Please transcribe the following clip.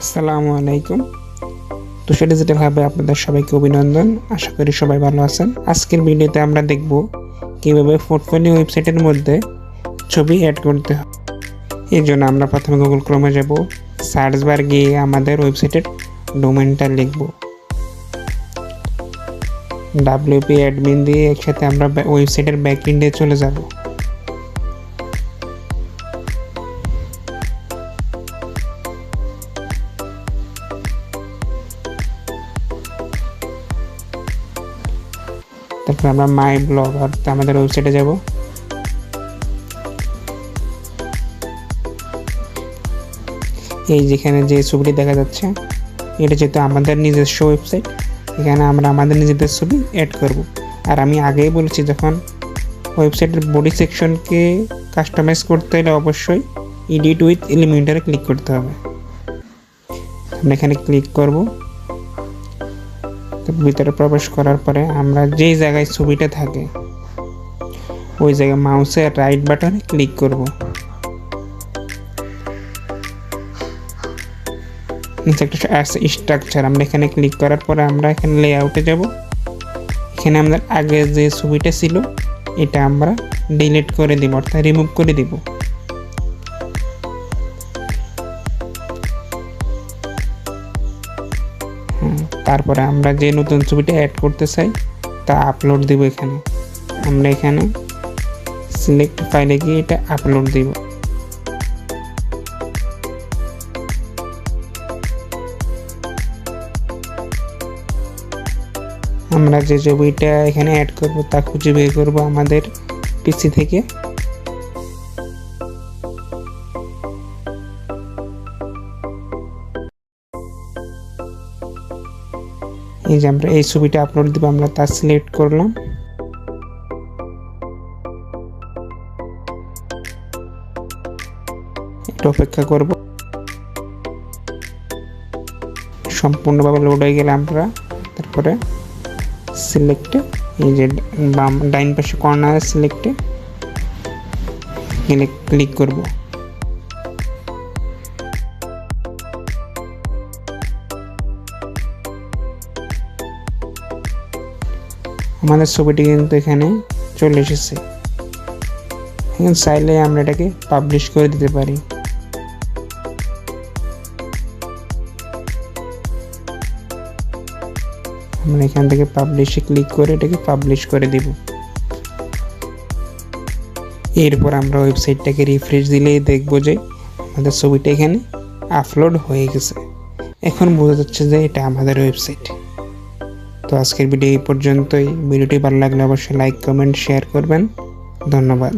আসসালামু আলাইকুম। তুষার ডিজিটাল হাবে আপনাদের সবাইকে অভিনন্দন। আশা করি সবাই ভালো আছেন। আজকের ভিডিওতে আমরা দেখব কিভাবে পোর্টফোলিও ওয়েবসাইটের মধ্যে ছবি অ্যাড করতে হয়। এর জন্য আমরা প্রথমে গুগল ক্রোমে যাব, সার্চ বার গিয়ে আমাদের ওয়েবসাইটের ডোমেনটা লিখব। WP অ্যাডমিন দিয়ে একসাথে আমরা ওয়েবসাইটের ব্যাকএন্ডে চলে যাব। তারপর আমরা মাই ব্লগ অর্থাৎ আমাদের ওয়েবসাইটে যাব। এই যেখানে যে ছবিটি দেখা যাচ্ছে এটা যেহেতু আমাদের নিজস্ব ওয়েবসাইট, এখানে আমরা আমাদের নিজেদের ছবি অ্যাড করব। আর আমি আগেই বলেছি, যখন ওয়েবসাইটের বডি সেকশনকে কাস্টমাইজ করতে হলে অবশ্যই এডিট উইথ এলিমেন্টারে ক্লিক করতে হবে। আমরা এখানে ক্লিক করব। ভিতরে প্রবেশ করার পরে আমরা যেই জায়গায় ছবিটা থাকে ওই জায়গায় মাউসের রাইট বাটনে ক্লিক করব। নিচে একটা স্ট্রাকচার, আমরা এখানে ক্লিক করার পরে আমরা এখানে লেআউটে যাব। এখানে আমাদের আগে যে ছবিটা ছিল এটা আমরা ডিলিট করে দিব, অর্থাৎ রিমুভ করে দিব। তারপরে আমরা যে নতুন ছবিটা অ্যাড করতে চাই তা আপলোড দিব। এখানে আমরা এখানে সিলেক্ট ফাইলে গিয়ে এটা আপলোড দিব। আমরা যে ছবিটা এখানে অ্যাড করব তা খুঁজে বের করব আমাদের পিসি থেকে। এই যে আমরা এই ছবিটা আপলোড দিব, আমরা তা সিলেক্ট করলাম। একটু অপেক্ষা করব। সম্পূর্ণভাবে লোড হয়ে গেলে আমরা তারপরে সিলেক্টে, এই যে বাম ডাইন পাশে কর্নারে সিলেক্টে ক্লিক করব। আমাদের ছবিটি কিন্তু এখানে চলে এসেছে। এখন চাইলে আমরা এটাকে পাবলিশ করে দিতে পারি। আমরা এখান থেকে পাবলিশে ক্লিক করে এটাকে পাবলিশ করে দিব। এরপর আমরা ওয়েবসাইটটাকে রিফ্রেশ দিলেই দেখব যে আমাদের ছবিটা এখানে আপলোড হয়ে গেছে। এখন বোঝা যাচ্ছে যে এটা আমাদের ওয়েবসাইট। তো আজকের ভিডিও এই পর্যন্তই। ভিডিওটি ভালো লাগলে অবশ্যই লাইক, কমেন্ট, শেয়ার করবেন। ধন্যবাদ।